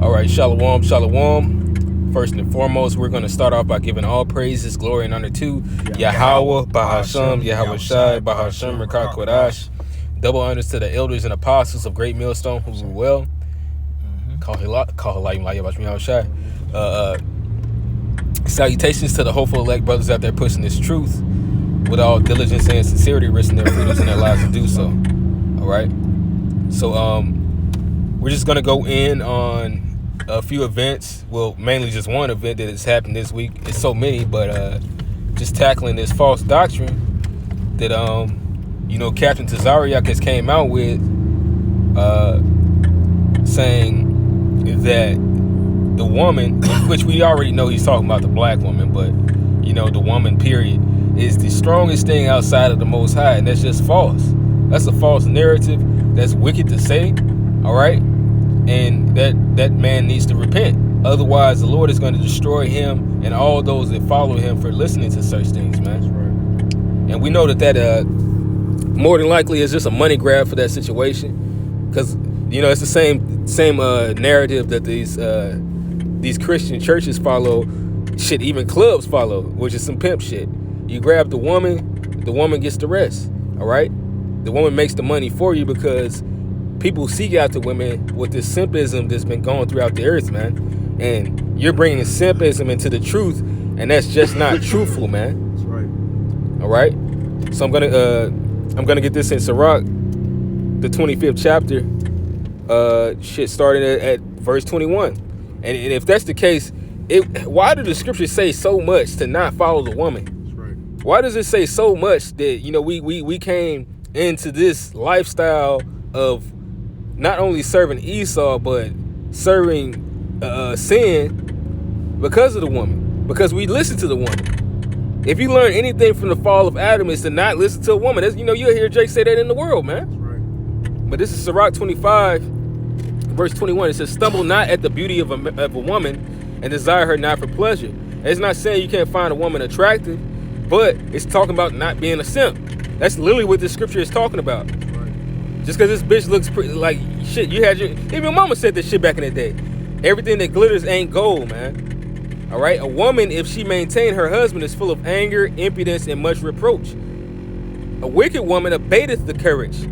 All right, shalom, shalom. First and foremost, we're going to start off by giving all praises, glory, and honor to Yahweh, Bahasham, Yahweh Shai, Bahasham, Rakah Kodash. Double honors to the elders and apostles of Great Millstone who rule well. Salutations to the hopeful elect brothers out there pushing this truth with all diligence and sincerity, risking their freedoms and their lives to do so. All right. So we're just gonna go in on a few events. Well, mainly just one event that has happened this week. It's so many, but just tackling this false doctrine that Captain Tazaryach has came out with, saying that the woman, which we already know he's talking about the black woman, but the woman period is the strongest thing outside of the Most High, and that's just false. That's a false narrative. That's wicked to say. All right, and that man needs to repent. Otherwise, the Lord is going to destroy him and all those that follow him for listening to such things, man. That's right. And we know that more than likely is just a money grab for that situation, because it's the same narrative that these Christian churches follow, shit, even clubs follow, which is some pimp shit. You grab the woman gets the rest. All right, the woman makes the money for you because people seek out the women with this simpism that's been going throughout the earth, man. And you're bringing simpism into the truth, and that's just not truthful, man. That's right. All right. So I'm gonna get this in Sirach, the 25th chapter. Starting at verse 21. And if that's the case, why do the scriptures say so much to not follow the woman? That's right. Why does it say so much that we came into this lifestyle of not only serving Esau, but serving sin because of the woman, because we listen to the woman. If you learn anything from the fall of Adam, is to not listen to a woman. That's, you'll hear Jake say that in the world, man. That's right. But this is Sirach 25, verse 21. It says, "Stumble not at the beauty of a woman, and desire her not for pleasure." And it's not saying you can't find a woman attractive, but it's talking about not being a simp. That's literally what this scripture is talking about. Just because this bitch looks pretty, like shit, even your mama said this shit back in the day. Everything that glitters ain't gold, man. All right, a woman, if she maintain her husband, is full of anger, impudence, and much reproach. A wicked woman abateth the courage,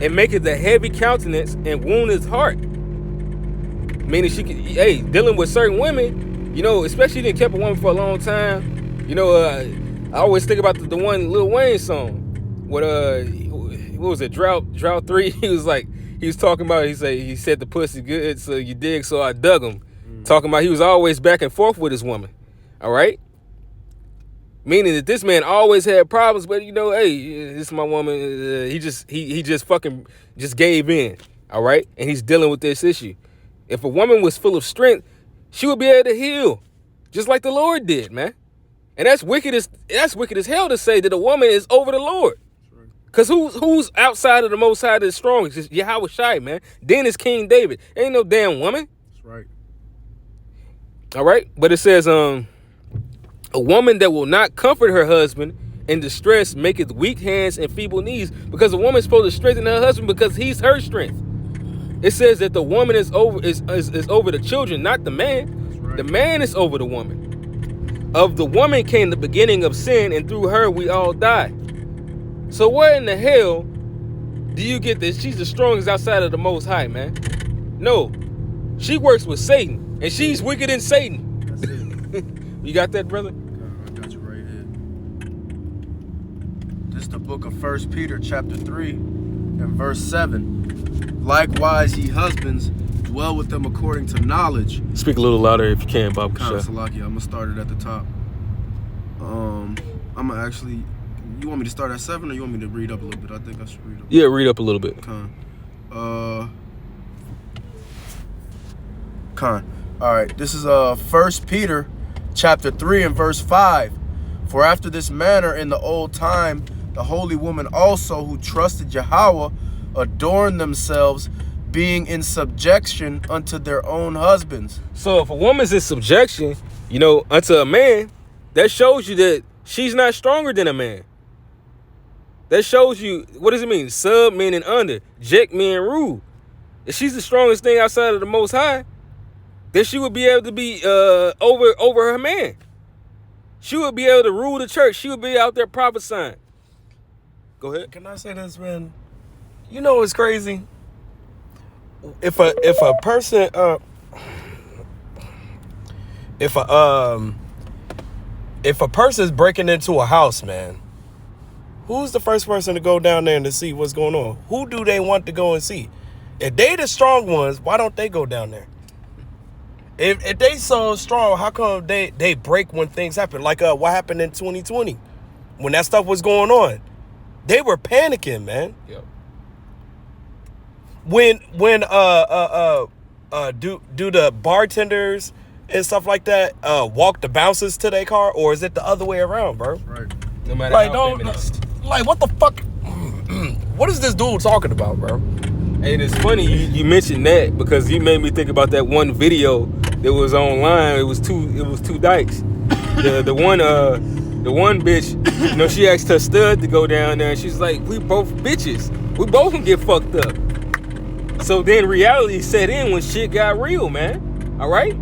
and maketh a heavy countenance, and woundeth heart. Meaning dealing with certain women, especially if you didn't kept a woman for a long time. I always think about the one Lil Wayne song. What was it? Drought 3. He was talking about. He said the pussy good, so you dig. So I dug him. Talking about he was always back and forth with his woman. All right. Meaning that this man always had problems, but hey, this is my woman. He just fucking gave in. All right, and he's dealing with this issue. If a woman was full of strength, she would be able to heal, just like the Lord did, man. And that's wicked as hell to say that a woman is over the Lord. Because who's outside of the Most High that's strong? It's just Yahweh Shai, man. Then it's King David. Ain't no damn woman. That's right. All right. But it says, a woman that will not comfort her husband in distress maketh weak hands and feeble knees. Because a woman's supposed to strengthen her husband because he's her strength. It says that the woman is over the children, not the man. That's right. The man is over the woman. Of the woman came the beginning of sin, and through her we all die. So where in the hell do you get this? She's the strongest outside of the Most High, man. No, she works with Satan, and she's wicked in Satan. That's it. You got that, brother? I got you right here. This is the book of 1 Peter chapter 3 and verse 7. Likewise, ye husbands, dwell with them according to knowledge. Speak a little louder if you can, Bob. Salakia, I'm gonna start it at the top. I'm gonna actually. You want me to start at 7, or you want me to read up a little bit? I think I should read up. Yeah, read up a little bit. All right, this is 1 Peter chapter 3 and verse 5. For after this manner in the old time, the holy women also who trusted Yahweh adorned themselves, being in subjection unto their own husbands. So if a woman's in subjection, unto a man, that shows you that she's not stronger than a man. That shows you, what does it mean? Sub meaning under, jek meaning rule. If she's the strongest thing outside of the Most High, then she would be able to be over her man. She would be able to rule the church. She would be out there prophesying. Go ahead. Can I say this, man? You know what's crazy? If a person if a person's breaking into a house, man, who's the first person to go down there and to see what's going on? Who do they want to go and see? If they the strong ones, why don't they go down there? If they so strong, how come they break when things happen? Like what happened in 2020 when that stuff was going on? They were panicking, man. Yep. When do the bartenders and stuff like that walk the bouncers to their car, or is it the other way around, bro? Right. No matter Like, how don't feminist. like what the fuck? What is this dude talking about, bro? And it's funny you mentioned that, because you made me think about that one video that was online. It was two dykes. The one bitch, you know, she asked her stud to go down there, and she's like, "We both bitches. We both can get fucked up." So then reality set in when shit got real, man. All right.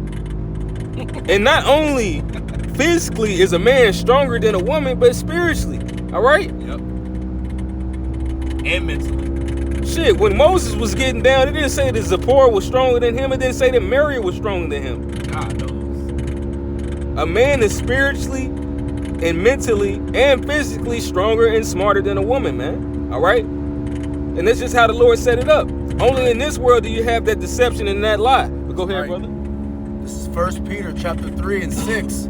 And not only physically is a man stronger than a woman, but spiritually. All right. Yep. And mentally. Shit, when Moses was getting down, it didn't say that Zipporah was stronger than him. It didn't say that Mary was stronger than him. God knows. A man is spiritually and mentally and physically stronger and smarter than a woman, man. All right? And that's just how the Lord set it up. Only in this world do you have that deception and that lie. But go ahead, brother. This is 1 Peter chapter 3 and 6.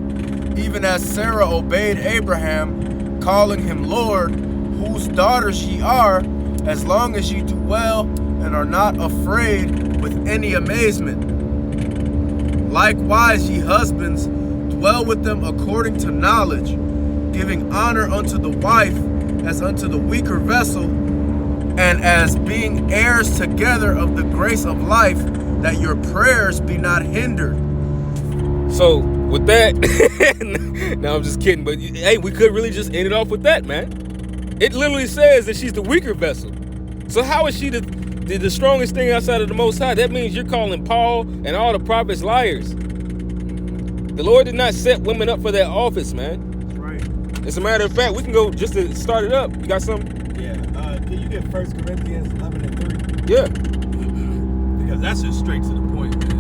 Even as Sarah obeyed Abraham, calling him Lord, whose daughters ye are, as long as ye do well and are not afraid with any amazement. Likewise, ye husbands, dwell with them according to knowledge, giving honor unto the wife as unto the weaker vessel, and as being heirs together of the grace of life, that your prayers be not hindered. So, with that, no, I'm just kidding, but hey, we could really just end it off with that, man. It literally says that she's the weaker vessel. So how is she the strongest thing outside of the Most High? That means you're calling Paul and all the prophets liars. The Lord did not set women up for that office, man. That's right. As a matter of fact, we can go just to start it up. You got something? Yeah. Can you get 1 Corinthians 11 and 3? Yeah. Because that's just straight to the point, man.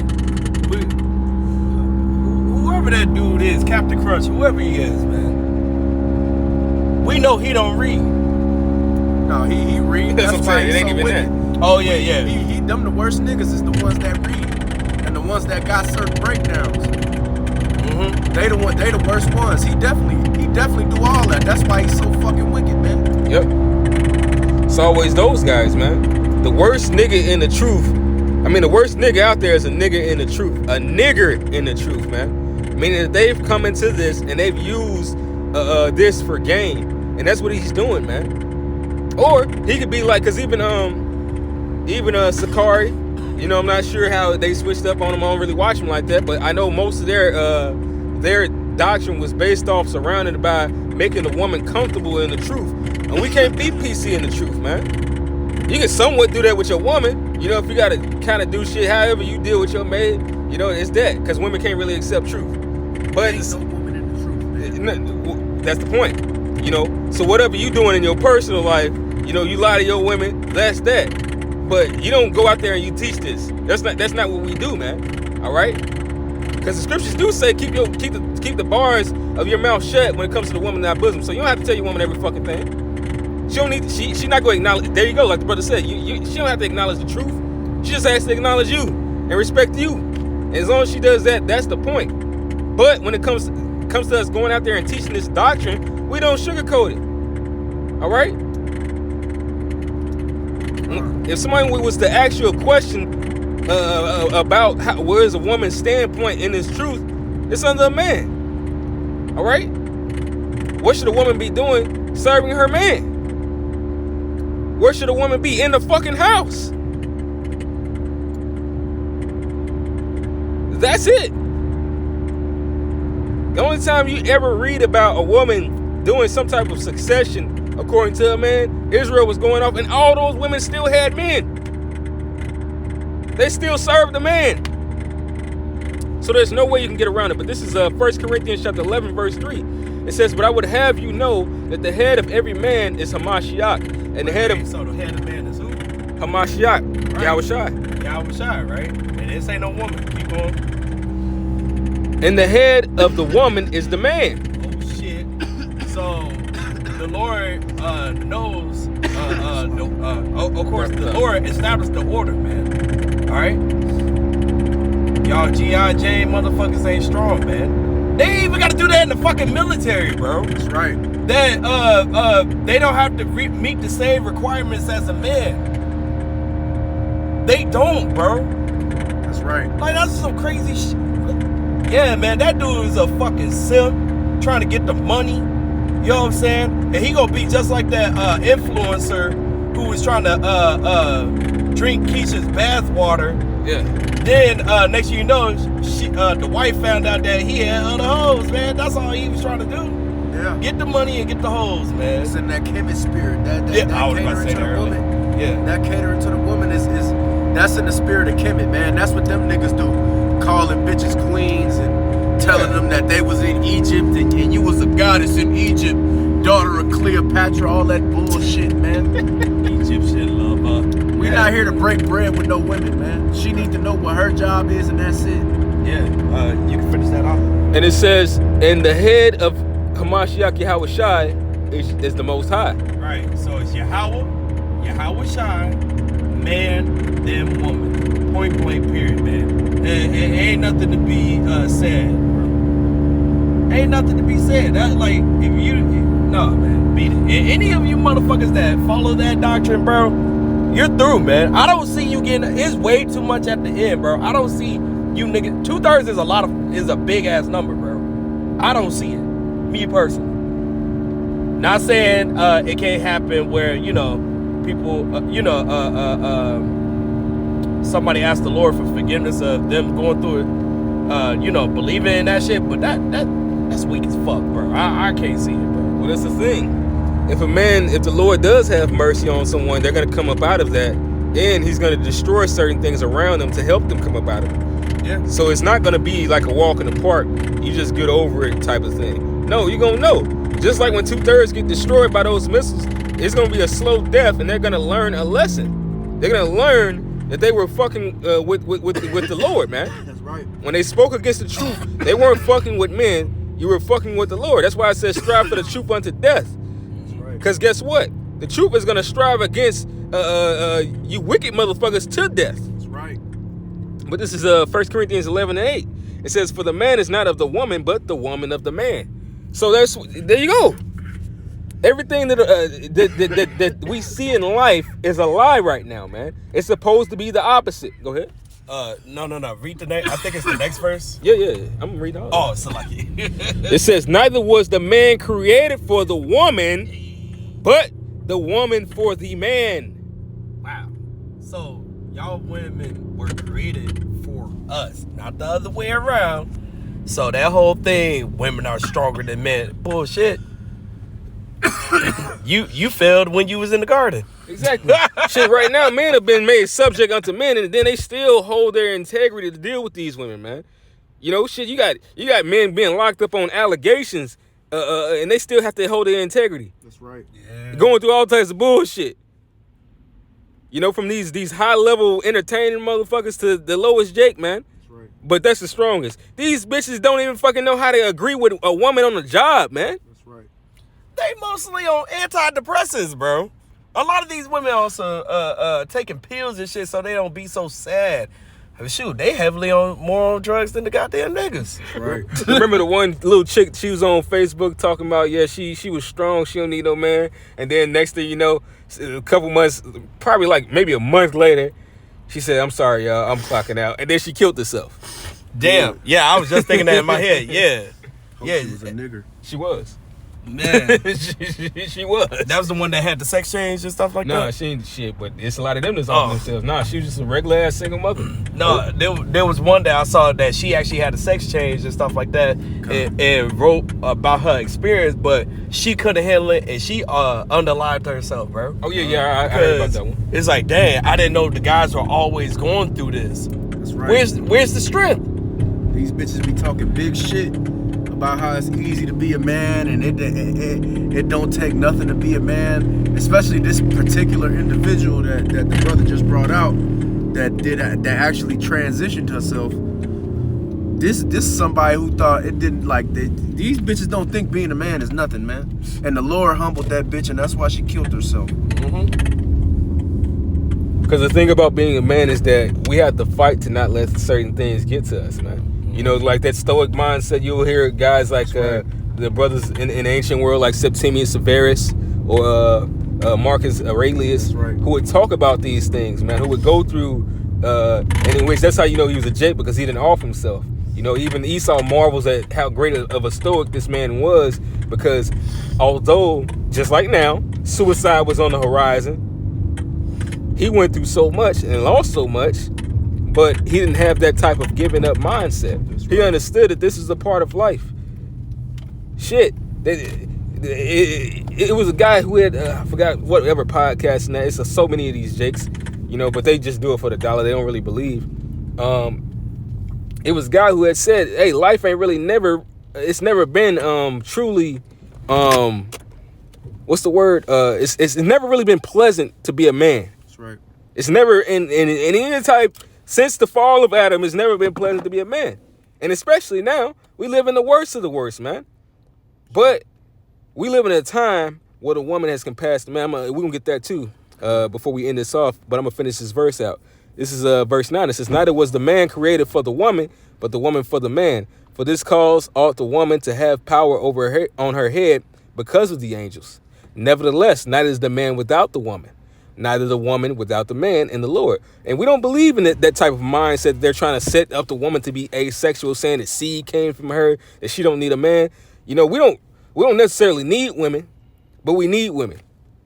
Whoever that dude is, Captain Crunch, whoever he is, man. We know he don't read. No, he read. That's what I'm why saying. It he's ain't so even wicked. that. Oh, yeah. He them the worst niggas is the ones that read and the ones that got certain breakdowns. Mm-hmm. They the worst ones. He definitely do all that. That's why he's so fucking wicked, man. Yep. It's always those guys, man. The worst nigga in the truth. I mean, the worst nigga out there is a nigga in the truth. A nigger in the truth, man. Meaning that they've come into this and they've used this for gain. And that's what he's doing, man. Or he could be like, because even Sakari, you know, I'm not sure how they switched up on him. I don't really watch him like that, but I know most of their doctrine was based off surrounded by making the woman comfortable in the truth. And we can't be PC in the truth, man. You can somewhat do that with your woman. You know, if you got to kind of do shit however you deal with your maid, you know, it's that. Because women can't really accept truth. But Ain't no woman in the truth, man. that's the point. You know, so whatever you doing in your personal life, you know, you lie to your women, that's that. But you don't go out there and you teach this. That's not what we do, man. All right? Because the scriptures do say keep the bars of your mouth shut when it comes to the woman in thy bosom. So you don't have to tell your woman every fucking thing. She don't need. She not going to acknowledge. There you go, like the brother said. She don't have to acknowledge the truth. She just has to acknowledge you and respect you. And as long as she does that, that's the point. But when it comes to us going out there and teaching this doctrine, we don't sugarcoat it. All right? If somebody was to ask you a question about where is a woman's standpoint in this truth, it's under a man. All right? What should a woman be doing serving her man? Where should a woman be? In the fucking house. That's it. The only time you ever read about a woman doing some type of succession according to a man, Israel was going off and all those women still had men. They still served the man. So there's no way you can get around it. But this is 1 Corinthians chapter 11, verse 3. It says, but I would have you know that the head of every man is Hamashiach. And the head of man is who? Hamashiach, Right. Yahushua. Yahushua, right? And this ain't no woman. Keep going. And the head of the woman is the man. Oh, shit. So, the Lord knows, of course, the Lord established the order, man. All right? Y'all G.I. Jane motherfuckers ain't strong, man. They ain't even got to do that in the fucking military, bro. That's right. That they don't have to meet the same requirements as a man. They don't, bro. That's right. Like, that's some crazy shit. Yeah, man, that dude is a fucking simp trying to get the money. You know what I'm saying? And he gonna be just like that influencer who was trying to drink Keisha's bathwater. Yeah. Then next thing you know, the wife found out that he had other hoes, man. That's all he was trying to do. Yeah. Get the money and get the hoes, man. It's in that Kemet spirit. That I was about to catering say to that the earlier. woman. Yeah. That catering to the woman is that's in the spirit of Kemet, man. That's what them niggas do. Calling bitches queens and telling them that they was in Egypt and you was a goddess in Egypt, daughter of Cleopatra, all that bullshit, man. Egyptian lover. We're not here to break bread with no women, man. She need to know what her job is and that's it. Yeah. You can finish that off. And it says, and the head of Hamashiach Yahushua is the Most High. Right. So it's Yahweh Shai, man, then woman. Point blank, period, man. Ain't nothing to be said, bro. Ain't nothing to be said. That, like, if you no, man, beat it. Any of you motherfuckers that follow that doctrine, bro, you're through, man. I don't see you getting. It's way too much at the end, bro. I don't see you niggas. 2/3 is a big ass number, bro. I don't see it. Me personally. Not saying it can't happen where people, somebody asked the Lord for forgiveness of them going through it, believing in that shit, but that's weak as fuck, bro. I can't see it, bro. Well, that's the thing. If the Lord does have mercy on someone, they're going to come up out of that, and he's going to destroy certain things around them to help them come up out of it. Yeah. So it's not going to be like a walk in the park, you just get over it type of thing. No, you're going to know. Just like when 2/3 get destroyed by those missiles, it's going to be a slow death, and they're going to learn a lesson. They're going to learn that they were fucking with the Lord, man. That's right. When they spoke against the truth, they weren't fucking with men. You were fucking with the Lord. That's why it says strive for the truth unto death. That's right. Because guess what? The truth is going to strive against you wicked motherfuckers to death. That's right. But this is 1 Corinthians 11:8. It says, for the man is not of the woman, but the woman of the man. So there you go. Everything that we see in life is a lie right now, man. It's supposed to be the opposite. Go ahead. No. Read the next. I think it's the next verse. Yeah. I'm reading all. Oh, so like It says, neither was the man created for the woman, but the woman for the man. Wow. So y'all women were created for us, not the other way around. So that whole thing, women are stronger than men, bullshit. You failed when you was in the garden. Exactly. Shit, right now, men have been made subject unto men, and then they still hold their integrity to deal with these women, man. Shit, you got men being locked up on allegations, and they still have to hold their integrity. That's right. Yeah. Going through all types of bullshit. From these high-level entertaining motherfuckers to the lowest Jake, man. That's right. But that's the strongest. These bitches don't even fucking know how to agree with a woman on the job, man. That's right. They mostly on antidepressants, bro. A lot of these women also taking pills and shit so they don't be so sad. Shoot, they heavily more on drugs than the goddamn niggas. Right. Remember the one little chick, she was on Facebook talking about, she was strong, she don't need no man. And then next thing you know, a couple months, probably like maybe a month later, she said, I'm sorry, y'all, I'm clocking out. And then she killed herself. Damn. Yeah, I was just thinking that in my head. Yeah. Hope Yeah. she was a nigger. She was. Man. she was. That was the one that had the sex change and stuff like Nah, that? she ain't shit, but it's a lot of them that's off themselves. Nah, she was just a regular ass single mother. No, there was one that I saw that she actually had a sex change and stuff like that, and wrote about her experience, but she couldn't handle it, and she underlined herself, bro. Oh yeah, I heard about that one. It's like, dang, I didn't know the guys were always going through this. That's right. Where's the strength? These bitches be talking big shit about how it's easy to be a man and it don't take nothing to be a man. Especially this particular individual that the brother just brought out that actually transitioned herself. This is somebody who thought it didn't these bitches don't think being a man is nothing, man. And the Lord humbled that bitch, and that's why she killed herself. Because the thing about being a man is that we have to fight to not let certain things get to us, man. You know, like that stoic mindset, you'll hear guys like the brothers in the ancient world, like Septimius Severus or Marcus Aurelius, who would talk about these things, man, who would go through, and in which that's how you know he was a Jake, because he didn't off himself. You know, even Esau marvels at how great of a stoic this man was, because although, just like now, suicide was on the horizon, he went through so much and lost so much, but he didn't have that type of giving up mindset. He understood that this is a part of life. Shit. It was a guy who had, I forgot whatever podcast, and it's so many of these Jakes, you know, but they just do it for the dollar. They don't really believe. It was a guy who had said, hey, life ain't really it's never been truly, what's the word? It's never really been pleasant to be a man. That's right. It's never, in any type, since the fall of Adam, it's never been pleasant to be a man. And especially now, we live in the worst of the worst, man. But we live in a time where the woman has compassed, man, we're going to get that too before we end this off, but I'm going to finish this verse out. This is verse 9. It says, neither was the man created for the woman, but the woman for the man. For this cause ought the woman to have power over her on her head because of the angels. Nevertheless, neither is the man without the woman, neither the woman without the man in the Lord. And we don't believe in that type of mindset. They're trying to set up the woman to be asexual, saying that seed came from her, that she don't need a man. You know, we don't necessarily need women, but we need women,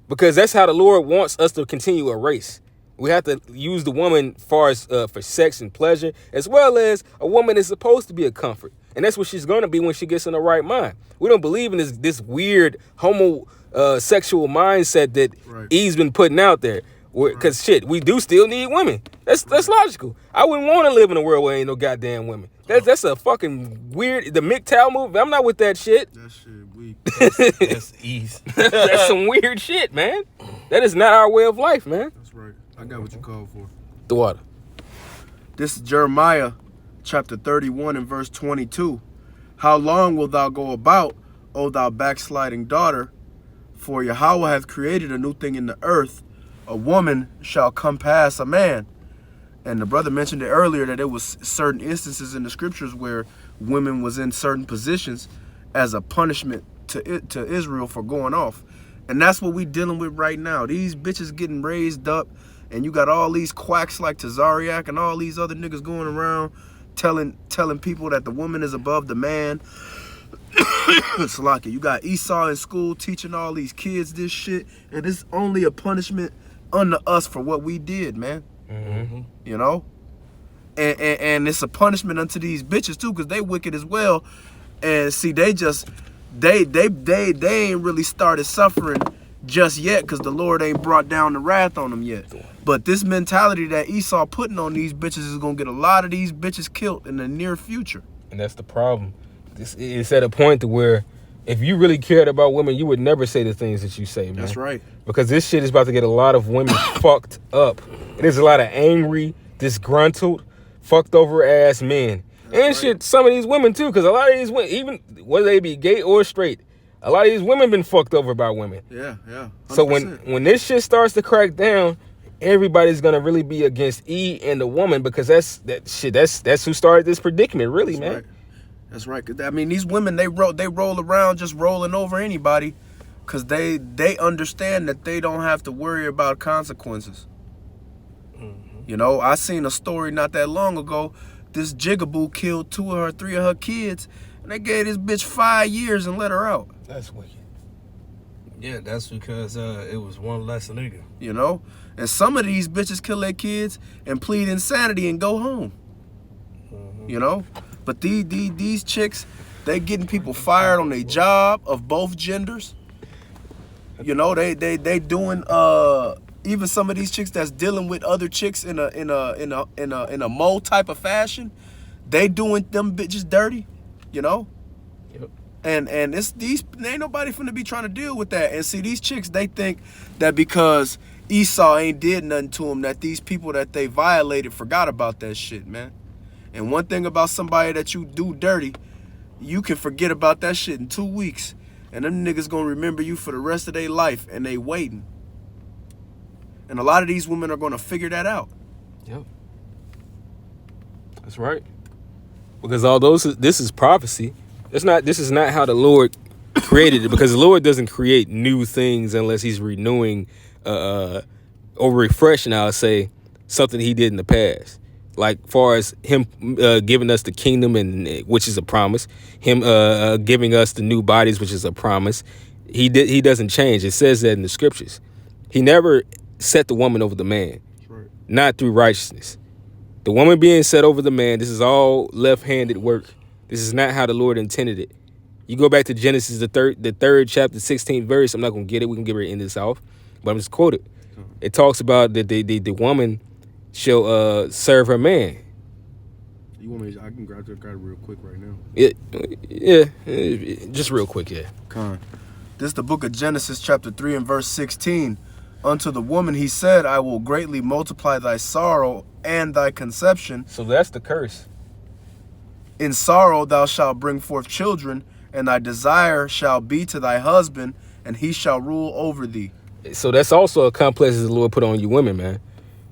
because that's how the Lord wants us to continue a race. We have to use the woman for sex and pleasure, as well as a woman is supposed to be a comfort. And that's what she's going to be when she gets in the right mind. We don't believe in this weird homosexual mindset that Eve's been putting out there. Because shit, we do still need women. That's logical. I wouldn't want to live in a world where ain't no goddamn women. That's a fucking weird, the MGTOW movement. I'm not with that shit. That shit weak. That's easy. That's some weird shit, man. That is not our way of life, man. That's right. I got what you called for. The water. This is Jeremiah chapter 31 and verse 22. How long wilt thou go about, O thou backsliding daughter? For Yahweh hath created a new thing in the earth. A woman shall compass a man. And the brother mentioned it earlier that there was certain instances in the scriptures where women was in certain positions as a punishment to Israel for going off. And that's what we dealing with right now. These bitches getting raised up, and you got all these quacks like Tazaryach and all these other niggas going around telling people that the woman is above the man. Salaki, you got Esau in school teaching all these kids this shit, and it's only a punishment unto us for what we did, man. Mm-hmm. You know, and it's a punishment unto these bitches too, because they wicked as well. And see, they ain't really started suffering just yet, because the Lord ain't brought down the wrath on them yet. But this mentality that Esau putting on these bitches is gonna get a lot of these bitches killed in the near future. And that's the problem. It's at a point to where if you really cared about women, you would never say the things that you say, man. That's right. Because this shit is about to get a lot of women fucked up. There's a lot of angry, disgruntled, fucked over ass men. That's and shit, some of these women too, because a lot of these women, even whether they be gay or straight, a lot of these women been fucked over by women. Yeah. 100%. So when this shit starts to crack down, everybody's gonna really be against E and the woman, because that's who started this predicament, really, that's man. Right. That's right. I mean, these women, they roll around just rolling over anybody, because they understand that they don't have to worry about consequences. Mm-hmm. You know, I seen a story not that long ago. This jigaboo killed 3 of her kids, and they gave this bitch 5 years and let her out. That's wicked. Yeah, that's because it was one less nigga. You know? And some of these bitches kill their kids and plead insanity and go home. Mm-hmm. You know? But these chicks, they getting people fired on their job of both genders. You know, they doing even some of these chicks that's dealing with other chicks in a mole type of fashion. they doing them bitches dirty, you know? Yep. And it's these, ain't nobody finna be trying to deal with that. And see, these chicks, they think that because Esau ain't did nothing to them, that these people that they violated forgot about that shit, man. And one thing about somebody that you do dirty, you can forget about that shit in 2 weeks. And them niggas gonna remember you for the rest of their life, and they waiting. And a lot of these women are gonna figure that out. Yep. That's right. Because although this is prophecy, this is not how the Lord created it, because the Lord doesn't create new things unless he's renewing or refreshing, I'll say, something he did in the past. Like far as him giving us the kingdom, and which is a promise, him giving us the new bodies, which is a promise. He doesn't change. It says that in the scriptures. He never set the woman over the man, Right. not through righteousness. The woman being set over the man, this is all left-handed work. This is not how the Lord intended it. You go back to Genesis, the third chapter, 16th verse. I'm not gonna get it. We can get ready to end this off, but I'm just quoted. It talks about that the woman shall serve her man. You want me? I can grab it real quick right now. Yeah, just real quick, yeah. Con. This is the book of Genesis, chapter 3 and verse 16. Unto the woman he said, I will greatly multiply thy sorrow and thy conception. So that's the curse. In sorrow thou shalt bring forth children, and thy desire shall be to thy husband, and he shall rule over thee. So that's also a complex that the Lord put on you women, man.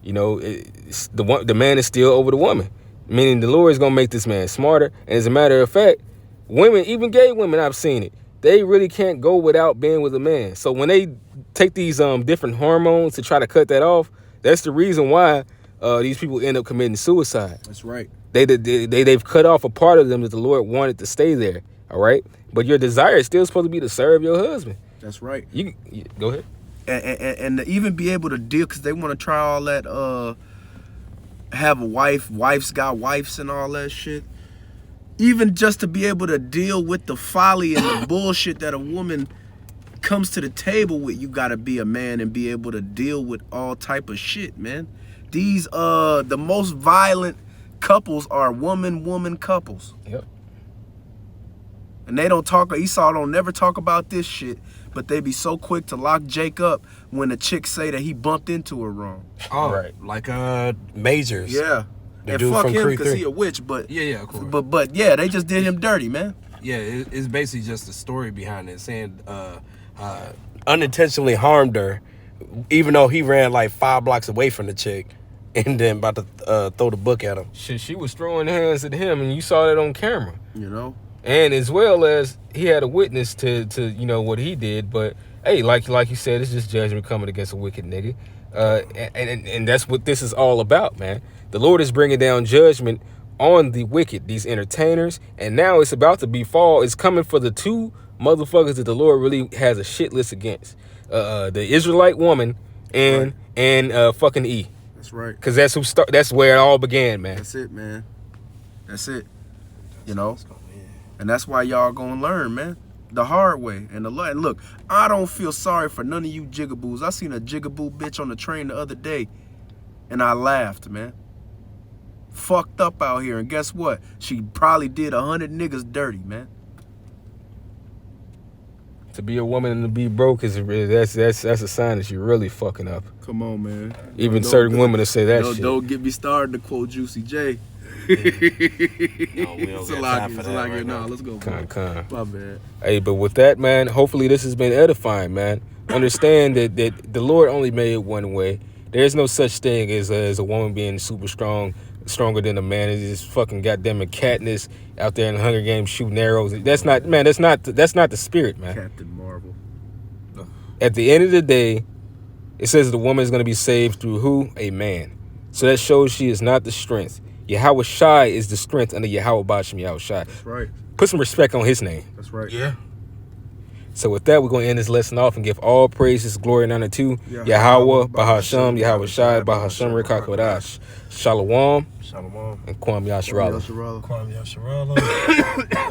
You know, the man is still over the woman, meaning the Lord is going to make this man smarter. And as a matter of fact, women, even gay women, I've seen it, they really can't go without being with a man. So when they take these different hormones to try to cut that off, that's the reason why these people end up committing suicide. That's right. They've cut off a part of them that the Lord wanted to stay there, all right? But your desire is still supposed to be to serve your husband. That's right. You go ahead. And to even be able to deal, because they want to try all that, have a wife's got wives and all that shit. Even just to be able to deal with the folly and the bullshit that a woman comes to the table with, you got to be a man and be able to deal with all type of shit, man. These, the most violent couples are woman couples. Yep. And they don't talk, Esau don't never talk about this shit, but they be so quick to lock Jake up when the chick say that he bumped into her wrong. Oh, Right. Like Majors. Yeah. The And dude fuck from him Creed because 3. he a witch, but Yeah, of course. but yeah, they just did him dirty, man. Yeah, it's basically just the story behind it, saying Unintentionally harmed her, even though he ran like 5 blocks away from the chick, and then about to throw the book at him. Shit, she was throwing hands at him, and you saw that on camera. You know? And as well as he had a witness to you know what he did, but hey, like you said, it's just judgment coming against a wicked nigga, and that's what this is all about, man. The Lord is bringing down judgment on the wicked, these entertainers, and now it's about to be fall. It's coming for the two motherfuckers that the Lord really has a shit list against, the Israelite woman and fucking E. That's right. Because that's where it all began, man. That's it, man. That's it. You know? And that's why y'all gonna learn, man. The hard way. And look, I don't feel sorry for none of you jigaboos. I seen a jigaboo bitch on the train the other day, and I laughed, man. Fucked up out here, and guess what? She probably did 100 niggas dirty, man. To be a woman and to be broke that's a sign that you're really fucking up. Come on, man. Even Don't- certain women to say that shit. Don't get me started to quote Juicy J. No, we don't got time for that right Nah, now. let's go. Bro. Con. My bad. Hey, but with that, man, hopefully this has been edifying, man. Understand that the Lord only made it one way. There's no such thing as a woman being super strong, stronger than a man. It's just fucking goddamn Katniss out there in the Hunger Games shooting arrows. That's not the spirit, man. Captain Marvel. At the end of the day, it says the woman is going to be saved through who? A man. So that shows she is not the strength. Yahweh Shai is the strength under Yahweh Bashem Yahweh Shai. That's right. Put some respect on his name. That's right. Yeah. So with that, we're going to end this lesson off and give all praises, glory, and honor to Yahweh, Yahweh, Bahasham, Yahweh Shai, Bahasham, Rekakodash, Shalom, Shalom. and Kwam Yasharallah. Yasharallah. Kwame Yasharallah.